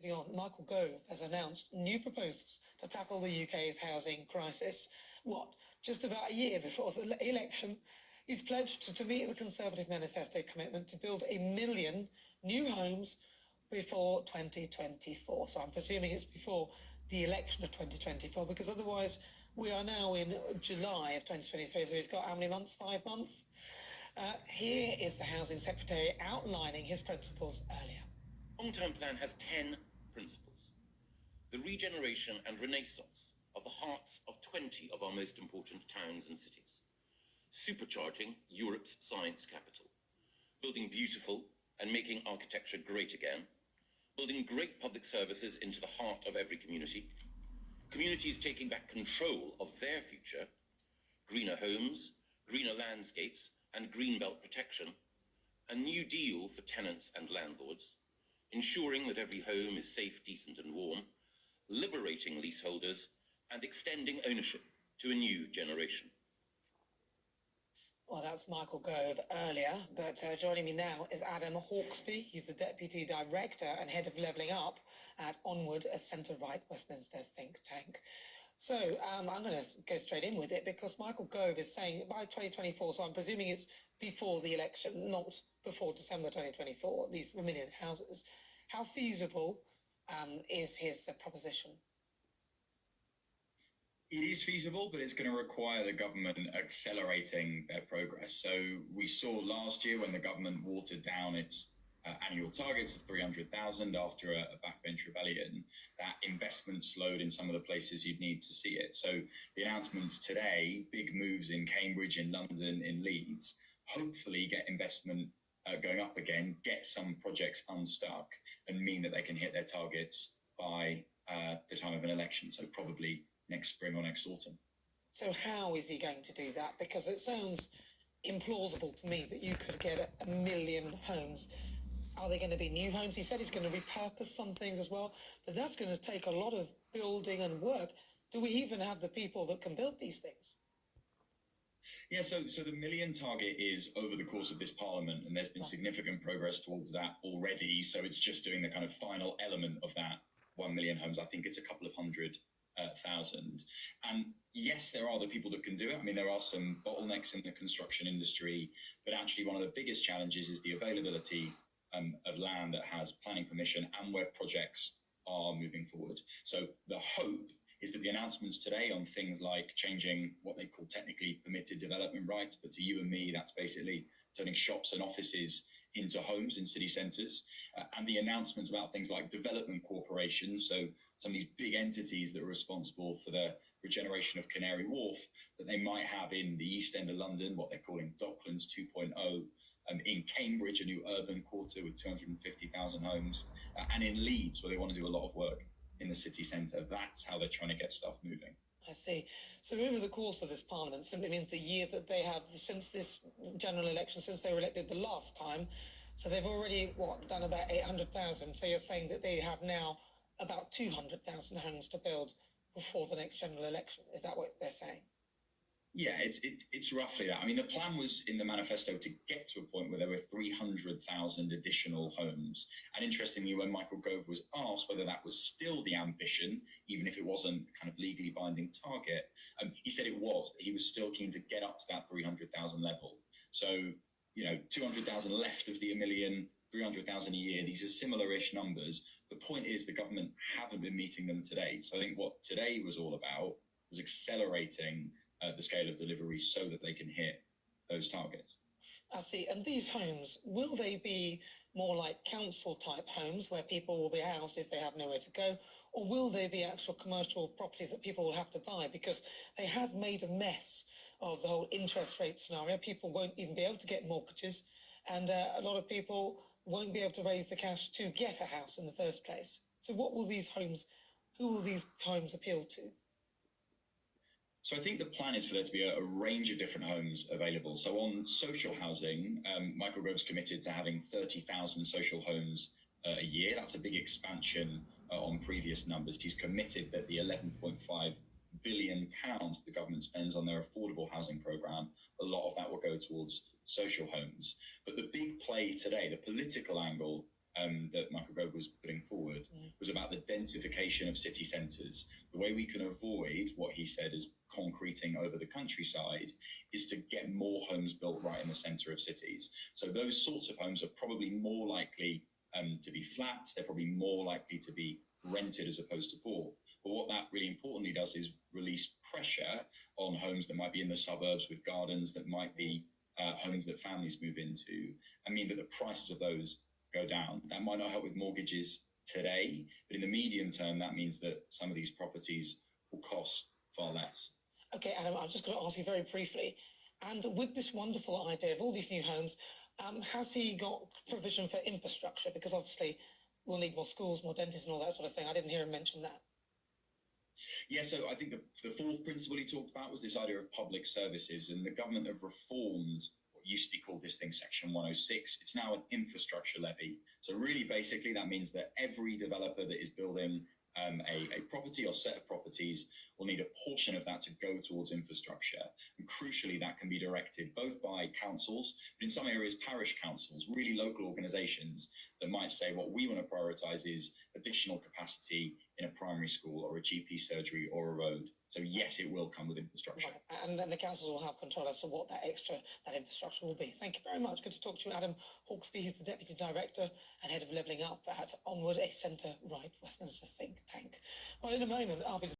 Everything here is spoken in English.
moving on, Michael Gove has announced new proposals to tackle the UK's housing crisis. What? Just about a year before the election, he's pledged to meet the Conservative manifesto commitment to build 1 million new homes before 2024. So I'm presuming it's before the election of 2024, because otherwise we are now in July of 2023. So he's got how many months? 5 months? Here is the Housing Secretary outlining his principles earlier. The long-term plan has 10 principles. The regeneration and renaissance of the hearts of 20 of our most important towns and cities. Supercharging Europe's science capital. Building beautiful and making architecture great again. Building great public services into the heart of every community. Communities taking back control of their future. Greener homes, greener landscapes, and greenbelt protection. A new deal for tenants and landlords. Ensuring that every home is safe, decent, and warm. Liberating leaseholders and extending ownership to a new generation. Well, that's Michael Gove earlier, but joining me now is Adam Hawkabee. He's the Deputy Director and Head of Levelling Up at Onward, a centre-right Westminster think tank. So I'm going to go straight in with it, because Michael Gove is saying by 2024, so I'm presuming it's before the election, not before December 2024, these 1 million houses. How feasible is his proposition? It is feasible, but it's going to require the government accelerating their progress. So we saw last year when the government watered down its annual targets of 300,000 after a backbench rebellion, that investment slowed in some of the places you'd need to see it. So the announcements today, big moves in Cambridge, in London, in Leeds, hopefully get investment going up again, get some projects unstuck, and mean that they can hit their targets by the time of an election, so probably next spring or next autumn. So how is he going to do that? Because it sounds implausible to me that you could get 1 million homes. Are they going to be new homes? He said he's going to repurpose some things as well, but that's going to take a lot of building and work. Do we even have the people that can build these things? Yeah, so the 1 million target is over the course of this parliament, and there's been significant progress towards that already. So it's just doing the kind of final element of that 1 million homes. I think it's a couple of 100,000. And yes, there are the people that can do it. I mean, there are some bottlenecks in the construction industry, but actually one of the biggest challenges is the availability of land that has planning permission and where projects are moving forward. So the hope is that the announcements today on things like changing what they call technically permitted development rights, but to you and me, that's basically turning shops and offices into homes in city centres, and the announcements about things like development corporations, so some of these big entities that are responsible for the regeneration of Canary Wharf, that they might have in the East End of London, what they're calling Docklands 2.0, in Cambridge, a new urban quarter with 250,000 homes, and in Leeds, where they want to do a lot of work in the city centre. That's how they're trying to get stuff moving. I see. So over the course of this parliament, simply means the years that they have since this general election, since they were elected the last time, so they've already, done about 800,000. So you're saying that they have now about 200,000 homes to build before the next general election. Is that what they're saying? Yeah, it's roughly that. I mean, the plan was in the manifesto to get to a point where there were 300,000 additional homes. And interestingly, when Michael Gove was asked whether that was still the ambition, even if it wasn't a kind of legally binding target, he said it was, that he was still keen to get up to that 300,000 level. So, 200,000 left of the 1 million, 300,000 a year. These are similar-ish numbers. The point is the government haven't been meeting them today. So I think what today was all about was accelerating the scale of delivery so that they can hit those targets. I see. And these homes, will they be more like council-type homes where people will be housed if they have nowhere to go, or will they be actual commercial properties that people will have to buy? Because they have made a mess of the whole interest rate scenario. People won't even be able to get mortgages, and a lot of people won't be able to raise the cash to get a house in the first place. So what will these homes, who will these homes appeal to? So I think the plan is for there to be a range of different homes available. So on social housing, Michael Goves committed to having 30,000 social homes a year. That's a big expansion on previous numbers. He's committed that the £11.5 billion the government spends on their affordable housing programme, a lot of that will go towards social homes. But the big play today, the political angle that Michael Goves was putting forward, was about densification of city centres, the way we can avoid what he said is concreting over the countryside is to get more homes built right in the centre of cities. So those sorts of homes are probably more likely to be flats. They're probably more likely to be rented as opposed to bought. But what that really importantly does is release pressure on homes that might be in the suburbs with gardens, that might be homes that families move into, and mean that the prices of those go down. That might not help with mortgages today, but in the medium term, that means that some of these properties will cost far less. Okay, Adam, I'm just going to ask you very briefly, and with this wonderful idea of all these new homes, has he got provision for infrastructure? Because obviously we'll need more schools, more dentists and all that sort of thing. I didn't hear him mention that. Yeah, so I think the fourth principle he talked about was this idea of public services, and the government have reformed what used to be called this thing Section 106. It's now an infrastructure levy. So really, basically, that means that every developer that is building a property or set of properties will need a portion of that to go towards infrastructure. And crucially, that can be directed both by councils, but in some areas, parish councils, really local organisations that might say what we want to prioritise is additional capacity in a primary school or a GP surgery or a road. So yes, it will come with infrastructure. Right. And then the councils will have control as to what that infrastructure will be. Thank you very much. Good to talk to you, Adam Hawkabee. He's the Deputy Director and Head of Levelling Up at Onward, a centre-right Westminster think tank. Well, in a moment, I'll be